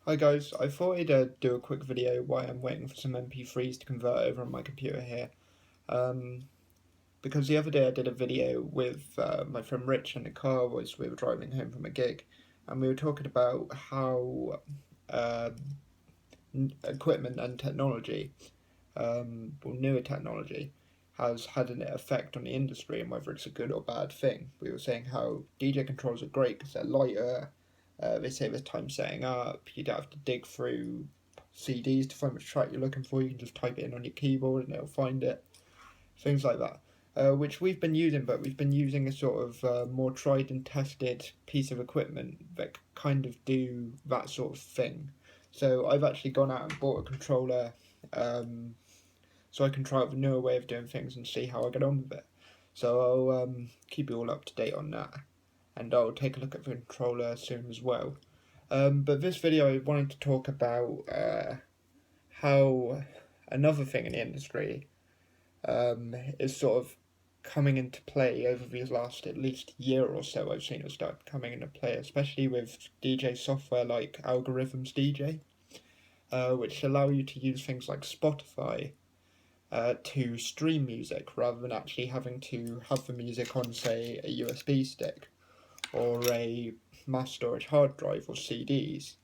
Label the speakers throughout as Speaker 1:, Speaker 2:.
Speaker 1: Hi guys, I thought I'd do a quick video while I'm waiting for some MP3s to convert over on my computer here. Um, because the other day I did a video with my friend Rich in the car as we were driving home from a gig, and we were talking about how uh, equipment and technology, newer technology, has had an effect on the industry and whether it's a good or bad thing. We were saying how DJ controls are great because they're lighter. They save us time setting up. You don't have to dig through CDs to find which track you're looking for. You can just type it in on your keyboard and it'll find it. Things like that. Which we've been using, but we've been using a sort of more tried and tested piece of equipment that kind of do that sort of thing. So I've actually gone out and bought a controller so I can try out the newer way of doing things and see how I get on with it. So I'll keep you all up to date on that, and I'll take a look at the controller soon as well. But this video I wanted to talk about how another thing in the industry is sort of coming into play over these last at least year or so. I've seen it start coming into play, especially with DJ software like Algorithms DJ, which allow you to use things like Spotify to stream music rather than actually having to have the music on, say, a USB stick or a mass storage hard drive or CDs.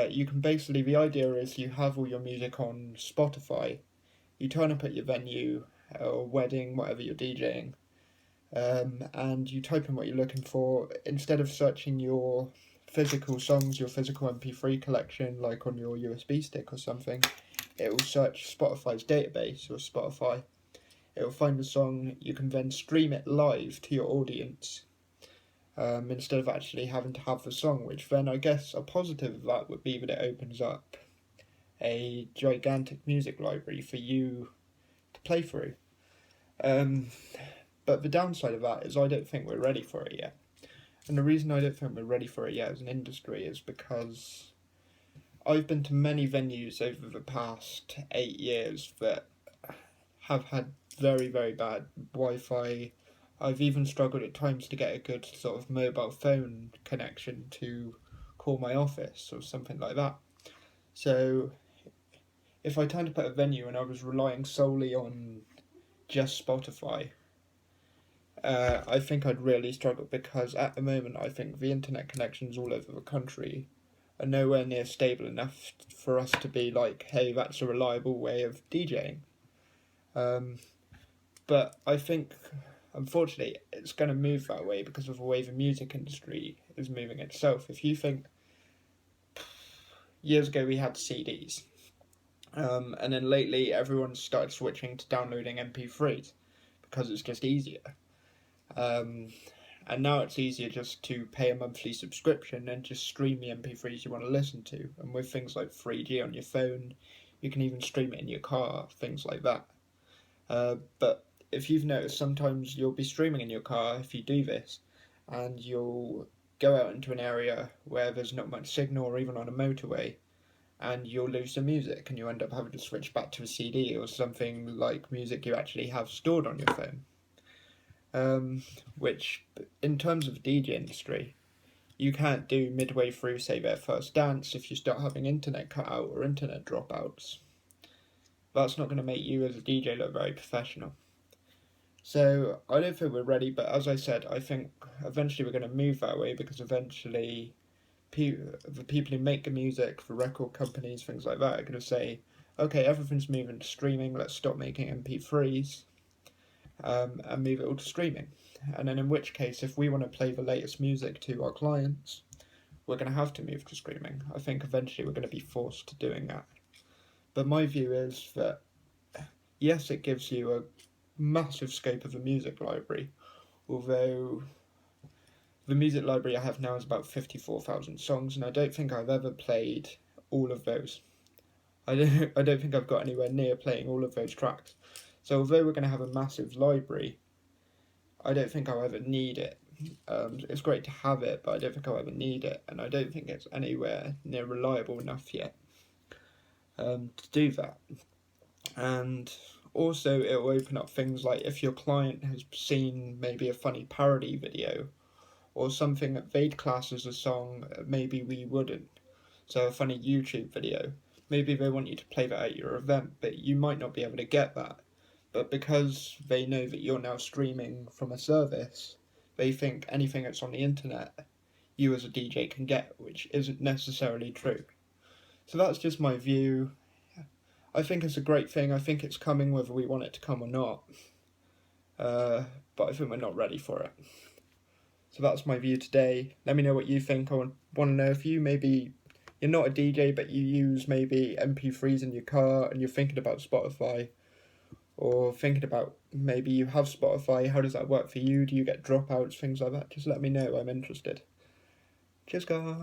Speaker 1: You can basically, the idea is you have all your music on Spotify, you turn up at your venue or wedding, whatever you're DJing, and you type in what you're looking for. Instead of searching your physical songs, your physical MP3 collection, like on your USB stick or something, it will search Spotify's database or Spotify. It will find the song. You can then stream it live to your audience instead of actually having to have the song, which then I guess a positive of that would be that it opens up a gigantic music library for you to play through. But the downside of that is I don't think we're ready for it yet. And the reason I don't think we're ready for it yet as an industry is because I've been to many venues over the past 8 years that have had very, very bad Wi-Fi. I've even struggled at times to get a good sort of mobile phone connection to call my office or something like that. So if I turned up at a venue and I was relying solely on just Spotify, I think I'd really struggle, because at the moment I think the internet connections all over the country are nowhere near stable enough for us to be like, hey, that's a reliable way of DJing. But I think, unfortunately, it's going to move that way because of the way the music industry is moving itself. If you think, years ago we had CDs, and then lately everyone started switching to downloading MP3s because it's just easier. And now it's easier just to pay a monthly subscription and just stream the MP3s you want to listen to. And with things like 3G on your phone, you can even stream it in your car, things like that. But if you've noticed, sometimes you'll be streaming in your car if you do this, and you'll go out into an area where there's not much signal, or even on a motorway, and you'll lose the music and you end up having to switch back to a CD or something like music you actually have stored on your phone. Which, in terms of the DJ industry, you can't do midway through, say, their first dance if you start having internet cut out or internet dropouts. That's not going to make you as a DJ look very professional. So I don't think we're ready, but as I said, I think eventually we're going to move that way, because eventually the people who make the music, the record companies, things like that, are going to say, okay, everything's moving to streaming, let's stop making MP3s. And move it all to streaming. And then in which case, if we want to play the latest music to our clients, we're going to have to move to streaming. I think eventually we're going to be forced to doing that. But my view is that, yes, it gives you a massive scope of a music library, although the music library I have now is about 54,000 songs, and I don't think I've ever played all of those. I don't think I've got anywhere near playing all of those tracks. So although we're going to have a massive library, I don't think I'll ever need it. It's great to have it, but I don't think I'll ever need it, and I don't think it's anywhere near reliable enough yet to do that. And also it will open up things like, if your client has seen maybe a funny parody video or something that they'd class as a song, maybe we wouldn't. So a funny YouTube video, maybe they want you to play that at your event, but you might not be able to get that. But because they know that you're now streaming from a service, they think anything that's on the internet, you as a DJ can get, which isn't necessarily true. So that's just my view. I think it's a great thing. I think it's coming whether we want it to come or not. But I think we're not ready for it. So that's my view today. Let me know what you think. I want to know if maybe you're not a DJ but you use maybe MP3s in your car and you're thinking about Spotify, or thinking about maybe you have Spotify. How does that work for you? Do you get dropouts, things like that? Just let me know. I'm interested. Cheers, guys.